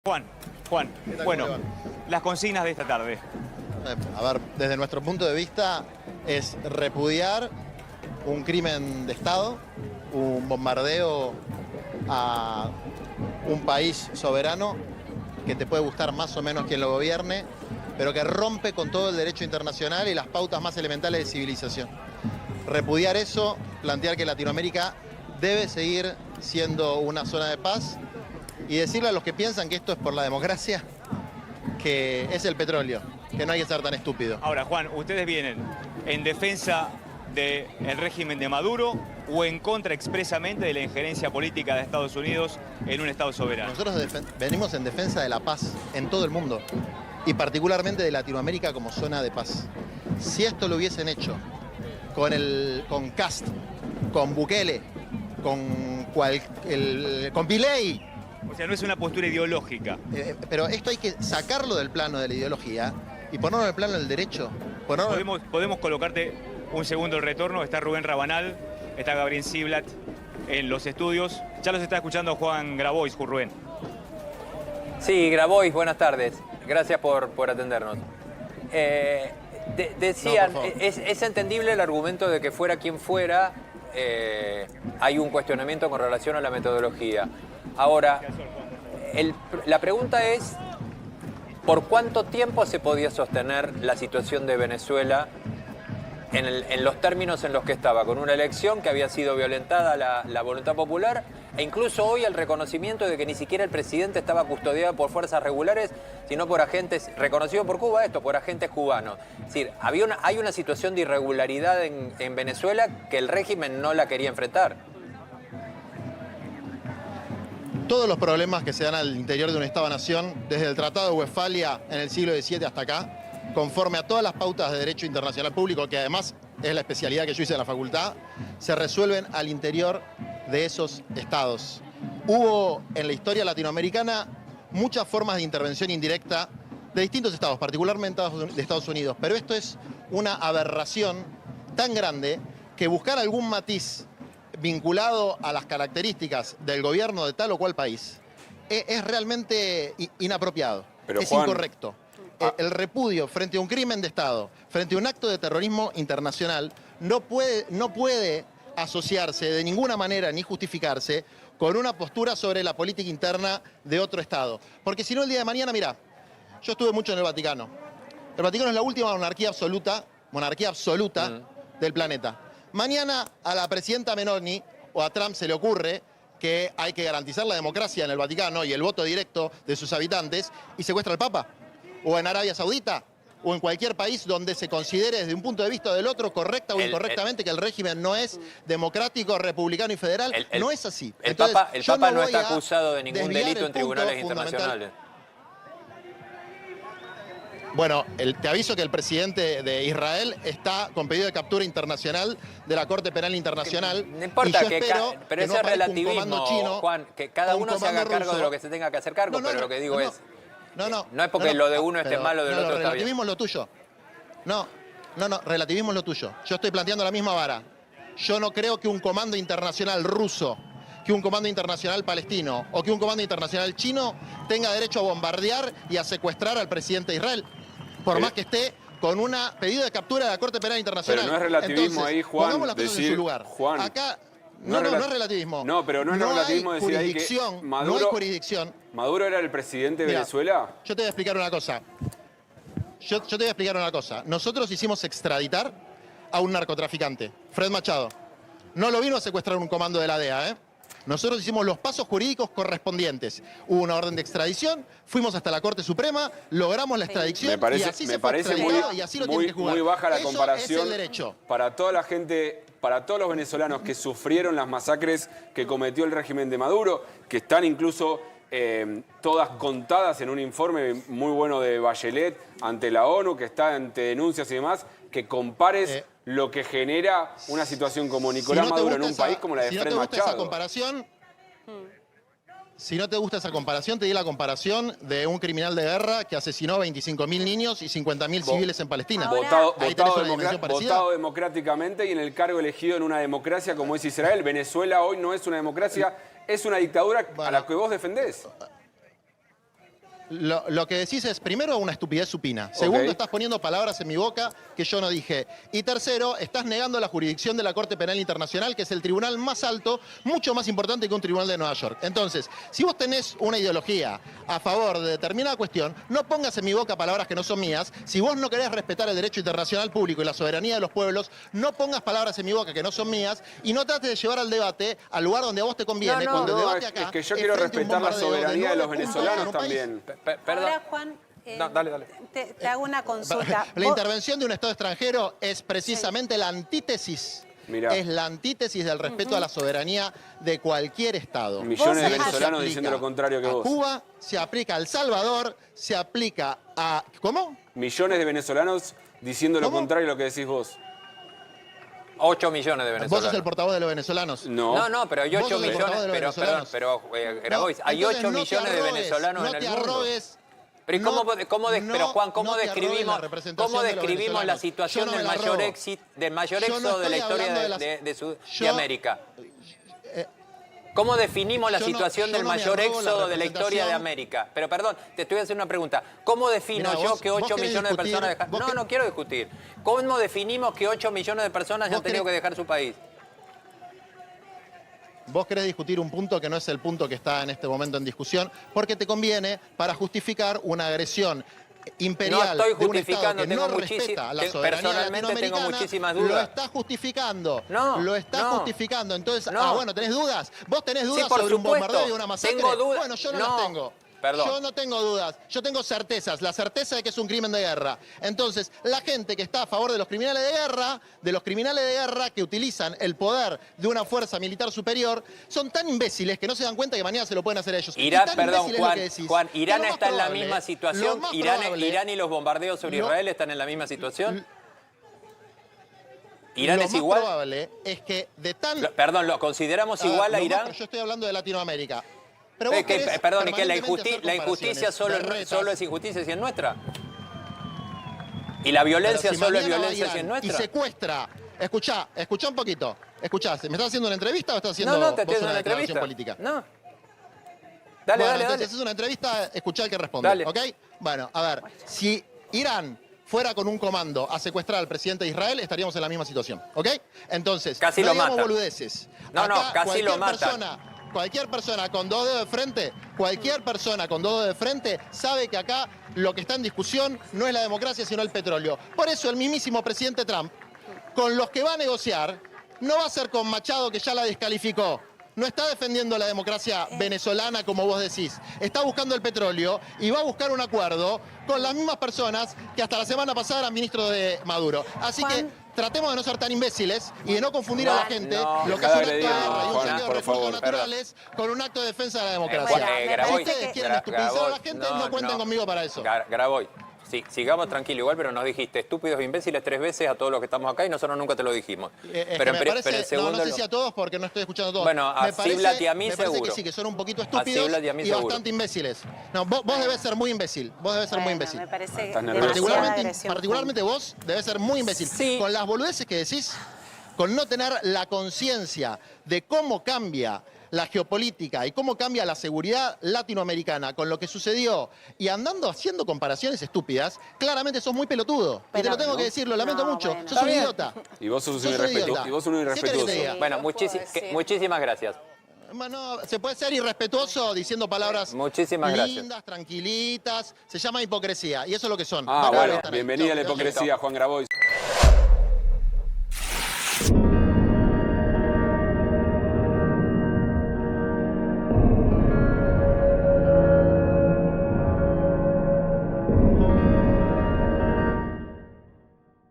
Juan, ¿Qué tal, bueno, cómo le las consignas de esta tarde. A ver, desde nuestro punto de vista es repudiar un crimen de Estado, un bombardeo a un país soberano que te puede gustar más o menos quien lo gobierne, pero que rompe con todo el derecho internacional y las pautas más elementales de civilización. Repudiar eso, plantear que Latinoamérica debe seguir siendo una zona de paz y decirle a los que piensan que esto es por la democracia que es el petróleo, que no hay que ser tan estúpido. Ahora, Juan, ¿ustedes vienen en defensa del régimen de Maduro o en contra expresamente de la injerencia política de Estados Unidos en un Estado soberano? Nosotros venimos en defensa de la paz en todo el mundo y particularmente de Latinoamérica como zona de paz. Si esto lo hubiesen hecho con Kast, con Bukele, con Milei, O sea, no es una postura ideológica. pero esto hay que sacarlo del plano de la ideología y ponerlo en el plano del derecho. Podemos colocarte un segundo el retorno. Está Rubén Rabanal, está Gabriel Ziblatt en los estudios. Ya los está escuchando Juan Grabois, Rubén. Sí, Grabois, buenas tardes. Gracias por atendernos. Decían, No, por favor. es entendible el argumento de que fuera quien fuera, hay un cuestionamiento con relación a la metodología. Ahora, la pregunta es, ¿por cuánto tiempo se podía sostener la situación de Venezuela en los términos en los que estaba, con una elección que había sido violentada la voluntad popular, e incluso hoy el reconocimiento de que ni siquiera el presidente estaba custodiado por fuerzas regulares, sino por agentes, reconocido por Cuba esto, por agentes cubanos? Es decir, hay una situación de irregularidad en Venezuela que el régimen no la quería enfrentar. Todos los problemas que se dan al interior de un Estado-nación, desde el Tratado de Westfalia en el siglo XVII hasta acá, conforme a todas las pautas de derecho internacional público, que además es la especialidad que yo hice en la facultad, se resuelven al interior de esos estados. Hubo en la historia latinoamericana muchas formas de intervención indirecta de distintos estados, particularmente de Estados Unidos, pero esto es una aberración tan grande que buscar algún matiz vinculado a las características del gobierno de tal o cual país es realmente inapropiado, Pero, es Juan, incorrecto. El repudio frente a un crimen de Estado, frente a un acto de terrorismo internacional, no puede asociarse de ninguna manera ni justificarse con una postura sobre la política interna de otro Estado. Porque si no, el día de mañana, mira, yo estuve mucho en el Vaticano. El Vaticano es la última monarquía absoluta del planeta. Mañana a la presidenta Meloni o a Trump se le ocurre que hay que garantizar la democracia en el Vaticano y el voto directo de sus habitantes y secuestra al Papa. O en Arabia Saudita, o en cualquier país donde se considere desde un punto de vista del otro correcta o incorrectamente que el régimen no es democrático, republicano y federal. No es así. El Entonces, Papa yo no voy está a acusado de ningún desviar delito el en tribunales punto fundamental. internacionales. Bueno, te aviso que el presidente de Israel está con pedido de captura internacional de la Corte Penal Internacional. No importa, y yo espero pero que ese no es aparezca un relativismo, comando chino, Juan, que cada o un uno se haga comando cargo ruso. de lo que se tenga que hacer cargo, pero lo que digo es, no es porque lo de uno esté pero mal o del otro está bien. relativismo es lo tuyo. No, relativismo es lo tuyo. Yo estoy planteando la misma vara. Yo no creo que un comando internacional ruso, que un comando internacional palestino o que un comando internacional chino tenga derecho a bombardear y a secuestrar al presidente de Israel, por más que esté con un pedido de captura de la Corte Penal Internacional. Pero no es relativismo. Entonces, ahí, Juan, pongamos las cosas en decir, su lugar. Juan, Acá no es relativismo. No, pero no es relativismo hay decir ahí que jurisdicción, Maduro, no hay jurisdicción. ¿Maduro era el presidente de Mira, Venezuela? Yo te voy a explicar una cosa. Nosotros hicimos extraditar a un narcotraficante, Fred Machado. No lo vino a secuestrar un comando de la DEA, ¿eh? Nosotros hicimos los pasos jurídicos correspondientes. Hubo una orden de extradición, fuimos hasta la Corte Suprema, logramos la extradición y así se fue extraditado y así lo tienen que jugar. Muy baja la Eso comparación es el derecho. para toda la gente, para todos los venezolanos que sufrieron las masacres que cometió el régimen de Maduro, que están incluso todas contadas en un informe muy bueno de Bachelet ante la ONU, que está ante denuncias y demás, que compares lo que genera una situación como Nicolás Maduro en un país como la de Fred Machado. Si no te gusta esa comparación, te di la comparación de un criminal de guerra que asesinó 25.000 niños y 50.000 civiles en Palestina. Votado democráticamente y en el cargo elegido en una democracia como es Israel. Venezuela hoy no es una democracia, es una dictadura a la que vos defendés. Lo que decís es, primero, una estupidez supina. Segundo, estás poniendo palabras en mi boca que yo no dije. Y tercero, estás negando la jurisdicción de la Corte Penal Internacional, que es el tribunal más alto, mucho más importante que un tribunal de Nueva York. Entonces, si vos tenés una ideología a favor de determinada cuestión, no pongas en mi boca palabras que no son mías. Si vos no querés respetar el derecho internacional público y la soberanía de los pueblos, no pongas palabras en mi boca que no son mías y no trates de llevar al debate al lugar donde a vos te conviene. Cuando el debate acá es que yo quiero respetar la soberanía de los venezolanos también. Perdón. Ahora, Juan, No, dale. Te hago una consulta. La intervención de un Estado extranjero es precisamente la antítesis. Mirá. Es la antítesis del respeto a la soberanía de cualquier Estado. Millones de Y eso se venezolanos aplica diciendo lo contrario que a vos. Cuba, se aplica a El Salvador, se aplica a... ¿Cómo? Millones de venezolanos diciendo lo ¿Cómo? contrario a lo que decís vos. 8 millones de ¿Vos venezolanos. sos el portavoz de los venezolanos? No. No, pero hay Vos 8 sos el portavoz de millones. los venezolanos. Grabois, hay entonces 8 no te millones de arrogues, venezolanos no en el te mundo. arrogues. Pero ¿y No, pero Juan, ¿cómo no te arrogues describimos, la representación cómo de los describimos la venezolanos? situación Yo no del me la mayor arrogo. éxito, del mayor Yo no éxito de la estoy historia hablando de América? ¿Cómo definimos la yo no- situación yo del no me mayor arrogo la éxodo de la historia de representación. América? Pero perdón, te estoy haciendo una pregunta. ¿Cómo defino Mirá, yo vos- que vos 8 querés millones de discutir, personas vos dejaron... No, no quiero discutir. ¿Cómo definimos que 8 millones de personas Vos han tenido querés- que dejar su país? Vos querés discutir un punto que no es el punto que está en este momento en discusión, porque te conviene para justificar una agresión imperial No estoy de un justificando, Estado que tengo no respeta la soberanía personalmente tengo latinoamericana, muchísimas lo dudas. está justificando. No, lo está no. justificando. Entonces, No. bueno, ¿tenés dudas? ¿Vos tenés dudas Sí, por sobre un supuesto. bombardeo y una masacre? Tengo dudas. Bueno, yo no, No. las tengo. Perdón. Yo no tengo dudas, yo tengo certezas, la certeza de que es un crimen de guerra. Entonces, la gente que está a favor de los criminales de guerra que utilizan el poder de una fuerza militar superior, son tan imbéciles que no se dan cuenta que mañana se lo pueden hacer ellos. Y Irán, tan perdón, imbécil es lo que decís, Juan, que Irán lo más está en la probable, misma lo situación. más Irán probable, y los bombardeos sobre lo- Israel están en la misma situación. Irán lo es más igual. probable es que de tan... Perdón, ¿lo consideramos igual a lo más- Irán? yo estoy hablando de Latinoamérica. Pero vos querés Perdón, ¿y que la permanentemente hacer injusticia comparaciones, solo berretas. es injusticia si es nuestra? ¿Y la Pero violencia si solo es mañana va violencia si es Irán y nuestra? secuestra. Escuchá un poquito. Escuchá, ¿me estás haciendo una entrevista o estás haciendo No, te estoy vos haciendo una declaración entrevista. política? No. Bueno, Dale. entonces es una entrevista, escuchá el que responde, Dale. ¿ok? Bueno, a ver, si Irán fuera con un comando a secuestrar al presidente de Israel, estaríamos en la misma situación, ¿ok? Entonces, Casi no lo digamos matan. boludeces. No, Acá, casi lo cualquier matan. Cualquier persona con dos dedos de frente, cualquier persona con dos dedos de frente sabe que acá lo que está en discusión no es la democracia, sino el petróleo. Por eso el mismísimo presidente Trump, con los que va a negociar, no va a ser con Machado, que ya la descalificó. No está defendiendo la democracia venezolana como vos decís. Está buscando el petróleo y va a buscar un acuerdo con las mismas personas que hasta la semana pasada eran ministros de Maduro. Así Juan. que tratemos de no ser tan imbéciles y de no confundir a la Juan, gente no. lo que es un Dejá acto de de guerra agredir, y un Juan, saqueo de por recursos favor. naturales con un acto de defensa de la Bueno, democracia. me Grabois, Si ustedes quieren estupidizar a la gente, no cuenten conmigo para eso. Grabois, sí, sigamos tranquilo igual, pero nos dijiste estúpidos e imbéciles 3 veces a todos los que estamos acá y nosotros nunca te lo dijimos. Es pero, que me parece, pero en segundo... no sé si a todos porque no estoy escuchando a todos. Bueno, a me parece, Siblat y a mí me parece seguro. que sí, que son un poquito A estúpidos Siblat y a mí y seguro. bastante imbéciles. No, vos debés ser muy imbécil. Vos debés ser muy Bueno, imbécil. me parece Estás nervioso. demasiada agresión. Particularmente vos debés ser muy imbécil. Sí. Con las boludeces que decís, con no tener la conciencia de cómo cambia la geopolítica y cómo cambia la seguridad latinoamericana con lo que sucedió y andando haciendo comparaciones estúpidas, claramente sos muy pelotudo. Y te Pero- lo tengo que decir, lo lamento No, mucho. bueno. Sos un bien. idiota. Y vos sos un Sos un irrespetuoso. idiota. Y vos sos un ¿Qué querés que te irrespetuoso. diga? Bueno, puedo decir. muchísimas gracias. Bueno, se puede ser irrespetuoso diciendo palabras Muchísimas gracias. lindas, tranquilitas. Se llama hipocresía y eso es lo que son. Ah, Van a ver bueno, que están ahí. bienvenida a la Chau, chau. hipocresía, Juan Grabois.